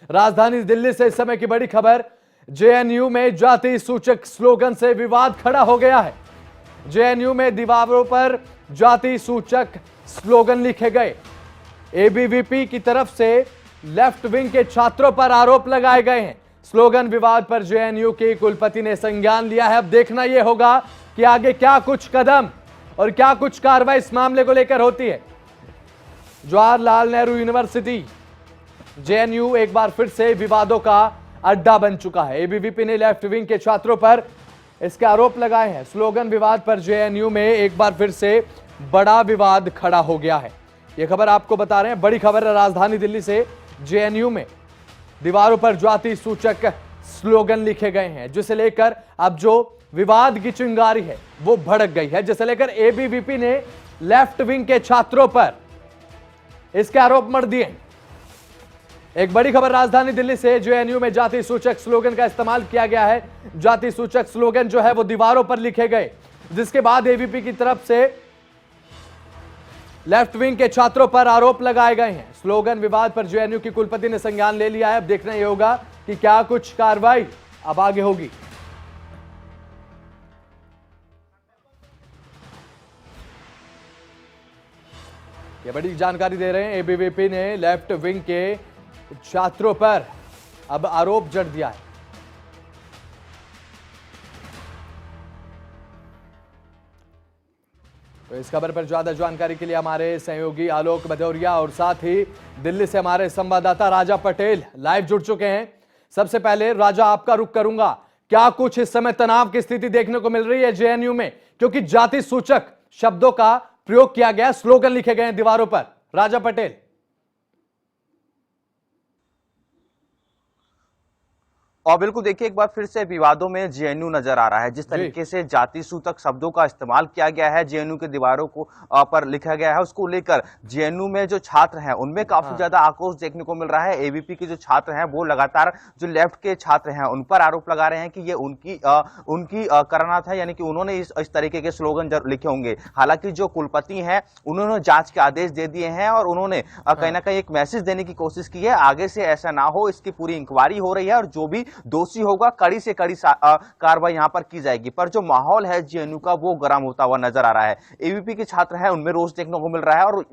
राजधानी दिल्ली से इस समय की बड़ी खबर, जेएनयू में जाति सूचक स्लोगन से विवाद खड़ा हो गया है। जेएनयू में दीवारों पर जाति सूचक स्लोगन लिखे गए। एबीवीपी की तरफ से लेफ्ट विंग के छात्रों पर आरोप लगाए गए हैं। स्लोगन विवाद पर जेएनयू के कुलपति ने संज्ञान लिया है। अब देखना यह होगा कि आगे क्या कुछ कदम और क्या कुछ कार्रवाई इस मामले को लेकर होती है। जवाहरलाल नेहरू यूनिवर्सिटी जेएनयू एक बार फिर से विवादों का अड्डा बन चुका है। एबीवीपी ने लेफ्ट विंग के छात्रों पर इसके आरोप लगाए हैं। स्लोगन विवाद पर जेएनयू में एक बार फिर से बड़ा विवाद खड़ा हो गया है। यह खबर आपको बता रहे हैं, बड़ी खबर है राजधानी दिल्ली से। जेएनयू में दीवारों पर जाति सूचक स्लोगन लिखे गए हैं, जिसे लेकर अब जो विवाद की चिंगारी है वो भड़क गई है, जिसे लेकर एबीवीपी ने लेफ्ट विंग के छात्रों पर इसके आरोप मढ़ दिए। एक बड़ी खबर राजधानी दिल्ली से, जेएनयू में जाति सूचक स्लोगन का इस्तेमाल किया गया है। जाति सूचक स्लोगन जो है वो दीवारों पर लिखे गए, जिसके बाद एबीवीपी की तरफ से लेफ्ट विंग के छात्रों पर आरोप लगाए गए हैं। स्लोगन विवाद पर जेएनयू की कुलपति ने संज्ञान ले लिया है। अब देखना यह होगा कि क्या कुछ कार्रवाई अब आगे होगी। यह बड़ी जानकारी दे रहे हैं, एबीवीपी ने लेफ्ट विंग के छात्रों पर अब आरोप जड़ दिया है। तो इस खबर पर ज्यादा जानकारी के लिए हमारे सहयोगी आलोक भदौरिया और साथ ही दिल्ली से हमारे संवाददाता राजा पटेल लाइव जुड़ चुके हैं। सबसे पहले राजा, आपका रुख करूंगा, क्या कुछ इस समय तनाव की स्थिति देखने को मिल रही है जेएनयू में, क्योंकि जाति सूचक शब्दों का प्रयोग किया गया, स्लोगन लिखे गए हैं दीवारों पर। राजा पटेल। और बिल्कुल देखिए, एक बार फिर से विवादों में जेएनयू नजर आ रहा है। जिस तरीके से जाति सूचक शब्दों का इस्तेमाल किया गया है, जेएनयू के दीवारों को पर लिखा गया है, उसको लेकर जेएनयू में जो छात्र हैं उनमें काफी ज्यादा आक्रोश देखने को मिल रहा है। एबीपी के जो छात्र हैं वो लगातार जो लेफ्ट के छात्र हैं उन पर आरोप लगा रहे हैं कि ये उनकी करना था, यानी कि उन्होंने इस तरीके के स्लोगन लिखे होंगे। हालांकि जो कुलपति हैं उन्होंने जांच के आदेश दे दिए हैं और उन्होंने कहीं ना कहीं एक मैसेज देने की कोशिश की है, आगे से ऐसा ना हो, इसकी पूरी इंक्वायरी हो रही है और जो भी दोषी होगा कड़ी से कड़ी कार्रवाई यहां पर की जाएगी। पर जो माहौल है जेएनयू का वो गर्म होता हुआ नजर आ रहा है। एबीवीपी के छात्र हैं उनमें रोष देखने को मिल रहा है और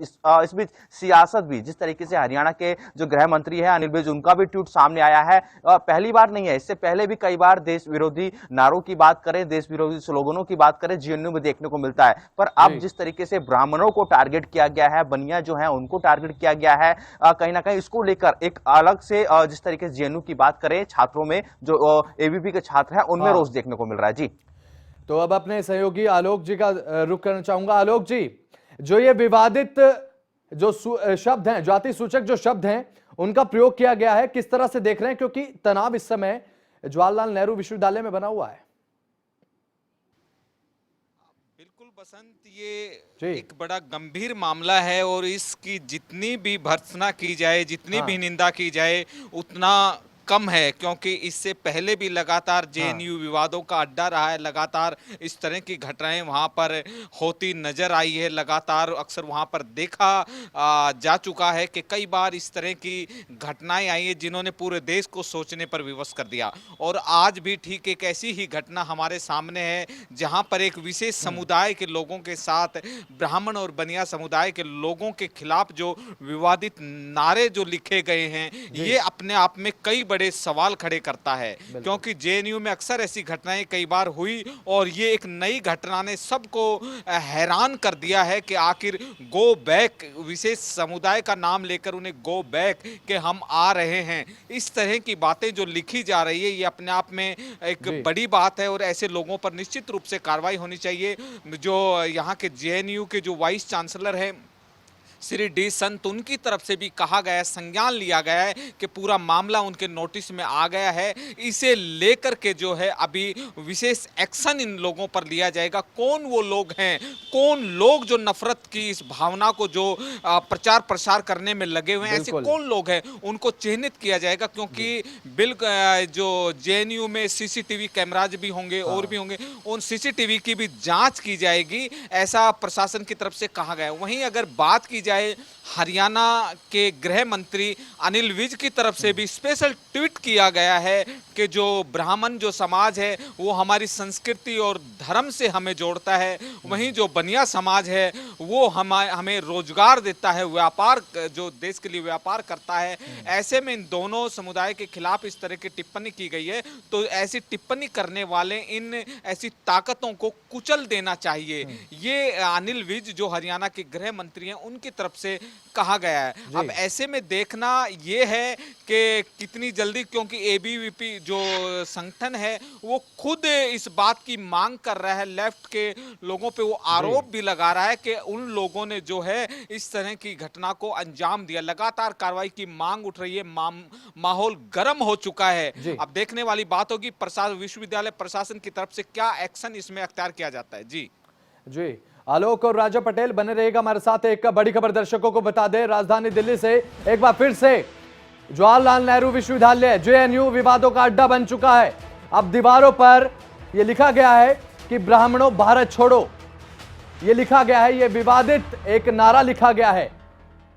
इस बीच सियासत भी, जिस तरीके से हरियाणा के जो गृह मंत्री है अनिल विज, उनका भी ट्वीट सामने आया है। पहली बार नहीं है, इससे पहले भी कई बार देश विरोधी नारों की बात करें, देश विरोधी स्लोगनों की बात करें, जेएनयू में देखने को मिलता है। पर अब जिस तरीके से ब्राह्मणों को टारगेट किया गया है, बनिया जो है उनको टारगेट किया गया है, कहीं ना कहीं इसको लेकर एक अलग से जिस तरीके से जेएनयू की बात करें, छात्रों में जो एबीवीपी के छात्र हैं उनमें रोष देखने को मिल रहा है। जी, तो अब अपने सहयोगी आलोक जी का रुख करना चाहूंगा। आलोक जी, जो ये विवादित जो शब्द हैं, जाति सूचक जो शब्द हैं, उनका प्रयोग किया गया है, किस तरह से देख रहे हैं, क्योंकि तनाव इस समय जवाहरलाल नेहरू विश्वविद्यालय में बना हुआ है। बिल्कुल बसंत, ये एक बड़ा गंभीर मामला है और इसकी जितनी भी भर्त्सना की जाए, जितनी भी निंदा की जाए उतना कम है, क्योंकि इससे पहले भी लगातार जेएनयू विवादों का अड्डा रहा है। लगातार इस तरह की घटनाएं वहां पर होती नजर आई है, लगातार अक्सर वहां पर देखा जा चुका है कि कई बार इस तरह की घटनाएं आई है जिन्होंने पूरे देश को सोचने पर विवश कर दिया। और आज भी ठीक एक ऐसी ही घटना हमारे सामने है जहां पर एक विशेष समुदाय के लोगों के साथ, ब्राह्मण और बनिया समुदाय के लोगों के खिलाफ जो विवादित नारे जो लिखे गए हैं, ये अपने आप में कई बड़े सवाल खड़े करता है, क्योंकि जेएनयू में अक्सर ऐसी घटनाएं कई बार हुई और ये एक नई घटना ने सबको हैरान कर दिया है कि आखिर गो बैक, विशेष समुदाय का नाम लेकर उन्हें गो बैक कि हम आ रहे हैं, इस तरह की बातें जो लिखी जा रही है, ये अपने आप में एक बड़ी बात है और ऐसे लोगों पर निश्चित रूप से कार्रवाई होनी चाहिए। जो यहाँ के जेएनयू के जो वाइस चांसलर हैं श्री डी संत, उनकी तरफ से भी कहा गया है, संज्ञान लिया गया है कि पूरा मामला उनके नोटिस में आ गया है। इसे लेकर के जो है अभी विशेष एक्शन इन लोगों पर लिया जाएगा। कौन वो लोग हैं, कौन लोग जो नफरत की इस भावना को जो प्रचार प्रसार करने में लगे हुए हैं, ऐसे कौन लोग हैं, उनको चिन्हित किया जाएगा। क्योंकि जो जेएनयू में सीसीटीवी कैमराज भी होंगे और भी होंगे, उन सीसीटीवी की भी जांच की जाएगी, ऐसा प्रशासन की तरफ से कहा गया है। वहीं अगर बात की जाए हरियाणा के गृह मंत्री अनिल विज की तरफ से भी स्पेशल ट्वीट किया गया है कि जो ब्राह्मण जो समाज है वो हमारी संस्कृति और धर्म से हमें जोड़ता है, वहीं जो बनिया समाज है वो हमें रोजगार देता है, व्यापार जो देश के लिए व्यापार करता है। ऐसे में इन दोनों समुदाय के खिलाफ इस तरह की टिप्पणी की गई है, तो ऐसी टिप्पणी करने वाले इन ऐसी ताकतों को कुचल देना चाहिए। ये अनिल विज जो हरियाणा के गृह मंत्री हैं उनकी तरफ से कहा गया है। अब ऐसे में देखना ये है कि कितनी जल्दी, क्योंकि एबीवीपी जो संगठन है वो खुद इस बात की मांग कर रहा है, लेफ्ट के लोगों पे वो आरोप भी लगा रहा है कि उन लोगों ने जो है इस तरह की घटना को अंजाम दिया। लगातार कार्रवाई की मांग उठ रही है, माहौल गर्म हो चुका है। अब देखने वाली बात होगी विश्वविद्यालय प्रशासन की तरफ से क्या एक्शन इसमें अख्तियार किया जाता है। जी आलोक और राजा पटेल बने रहेगा हमारे साथ। एक बड़ी खबर दर्शकों को बता दें, राजधानी दिल्ली से एक बार फिर से जवाहरलाल नेहरू विश्वविद्यालय जेएनयू विवादों का अड्डा बन चुका है। अब दीवारों पर यह लिखा गया है कि ब्राह्मणों भारत छोड़ो, यह लिखा गया है, यह विवादित एक नारा लिखा गया है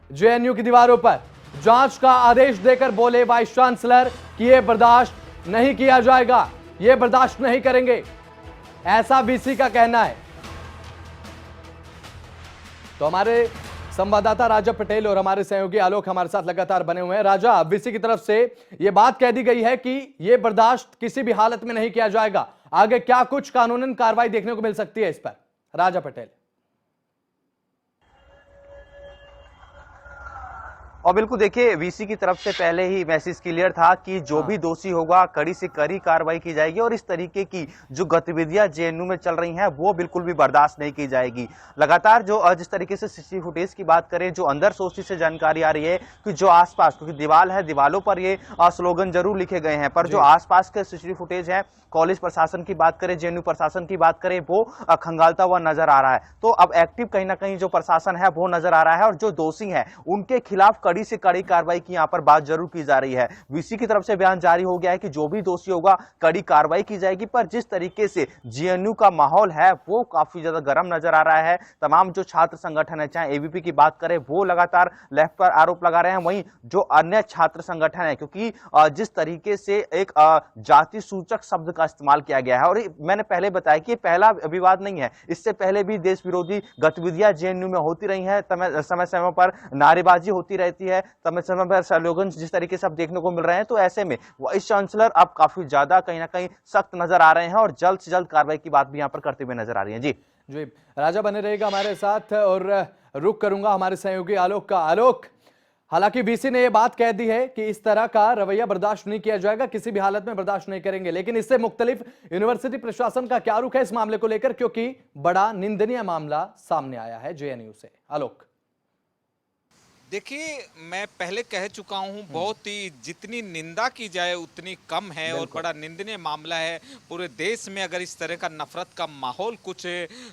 जेएनयू की दीवारों पर। जांच का आदेश देकर बोले वाइस चांसलर कि यह बर्दाश्त नहीं किया जाएगा, यह बर्दाश्त नहीं करेंगे, ऐसा वीसी का कहना है। तो हमारे संवाददाता राजा पटेल और हमारे सहयोगी आलोक हमारे साथ लगातार बने हुए हैं। राजा, वीसी की तरफ से यह बात कह दी गई है कि यह बर्दाश्त किसी भी हालत में नहीं किया जाएगा। आगे क्या कुछ कानूनन कार्रवाई देखने को मिल सकती है इस पर, राजा पटेल? और बिल्कुल देखिए, वीसी की तरफ से पहले ही मैसेज क्लियर था कि जो भी दोषी होगा कड़ी से कड़ी कार्रवाई की जाएगी और इस तरीके की जो गतिविधियां जेएनयू में चल रही हैं वो बिल्कुल भी बर्दाश्त नहीं की जाएगी। लगातार जो जिस तरीके से सीसीटीवी फुटेज की बात करें, जो अंदर सोर्सेज से जानकारी आ रही है कि जो आसपास, क्योंकि दीवार है, दीवारों पर ये स्लोगन जरूर लिखे गए हैं, पर जो आसपास के सीसीटीवी फुटेज है, कॉलेज प्रशासन की बात करें, जेएनयू प्रशासन की बात करें, वो खंगालता हुआ नजर आ रहा है। तो अब एक्टिव कहीं ना कहीं जो प्रशासन है वो नजर आ रहा है और जो दोषी हैं उनके खिलाफ कड़ी से कड़ी कार्रवाई की यहां पर बात जरूर की जा रही है। वीसी की तरफ से बयान जारी हो गया है कि जो भी दोषी होगा कड़ी कार्रवाई की जाएगी। पर जिस तरीके से जेएनयू का माहौल है वो काफी ज्यादा गर्म नजर आ रहा है। तमाम जो छात्र संगठन है, चाहे एबीपी की बात करें, वो लगातार लेफ्ट पर आरोप लगा रहे हैं। वहीं जो अन्य छात्र संगठन है, क्योंकि जिस तरीके से एक जाति सूचक शब्द का इस्तेमाल किया गया है, और मैंने पहले बताया कि पहला विवाद नहीं है, इससे पहले भी देश विरोधी गतिविधियां जेएनयू में होती रही हैं। समय समय पर नारेबाजी होती रहती है, समय समय पर स्लोगन जिस तरीके से अब देखने को मिल रहे हैं। तो ऐसे में वाइस चांसलर अब काफी ज्यादा कहीं ना कहीं सख्त नजर आ रहे हैं और जल्द से जल्द कार्रवाई की बात भी यहां पर करते हुए नजर आ रही है। जी राजा बने रहेगा हमारे साथ और रुक करूंगा हमारे सहयोगी आलोक का। आलोक, हालांकि वीसी ने यह बात कह दी है कि इस तरह का रवैया बर्दाश्त नहीं किया जाएगा, किसी भी हालत में बर्दाश्त नहीं करेंगे, लेकिन इससे मुख्तलिफ यूनिवर्सिटी प्रशासन का क्या रुख है इस मामले को लेकर, क्योंकि बड़ा निंदनीय मामला सामने आया है जेएनयू से। आलोक, देखिए, मैं पहले कह चुका हूं, बहुत ही जितनी निंदा की जाए उतनी कम है और बड़ा निंदनीय मामला है। पूरे देश में अगर इस तरह का नफरत का माहौल, कुछ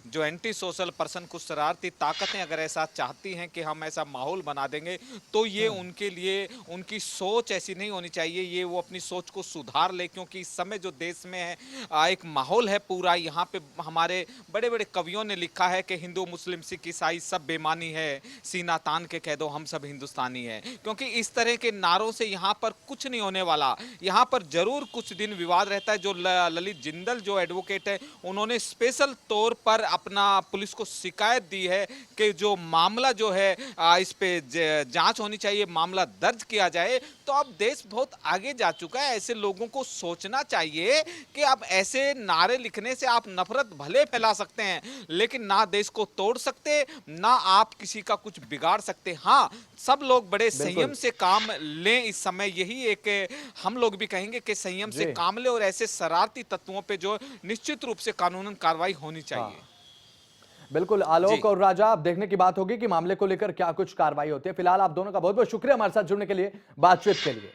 जो एंटी सोशल पर्सन, कुछ शरारती ताकतें अगर ऐसा चाहती हैं कि हम ऐसा माहौल बना देंगे, तो ये उनके लिए, उनकी सोच ऐसी नहीं होनी चाहिए। ये वो अपनी सोच को सुधार ले, क्योंकि इस समय जो देश में है एक माहौल है पूरा, यहाँ पे हमारे बड़े बड़े कवियों ने लिखा है कि हिंदू मुस्लिम सिख ईसाई सब बेमानी है, सीना तान के कह दो हम सब हिंदुस्तानी है। क्योंकि इस तरह के नारों से यहाँ पर कुछ नहीं होने वाला। यहाँ पर जरूर कुछ दिन विवाद रहता है। जो ललित जिंदल जो एडवोकेट है, उन्होंने स्पेशल तौर पर अपना पुलिस को शिकायत दी है कि जो मामला जो है इस पे जांच होनी चाहिए, मामला दर्ज किया जाए। तो अब देश बहुत आगे जा चुका है। ऐसे लोगों को सोचना चाहिए कि अब ऐसे नारे लिखने से आप नफरत भले फैला सकते हैं, लेकिन ना देश को तोड़ सकते, ना आप किसी का कुछ बिगाड़ सकते। हाँ, सब लोग बड़े संयम से काम लें इस समय, यही एक हम लोग भी कहेंगे कि संयम से काम लें और ऐसे शरारती तत्वों पे जो निश्चित रूप से कानूनन कार्रवाई होनी चाहिए। बिल्कुल आलोक और राजा, अब देखने की बात होगी कि मामले को लेकर क्या कुछ कार्रवाई होती है। फिलहाल आप दोनों का बहुत बहुत शुक्रिया हमारे साथ जुड़ने के लिए, बातचीत के लिए।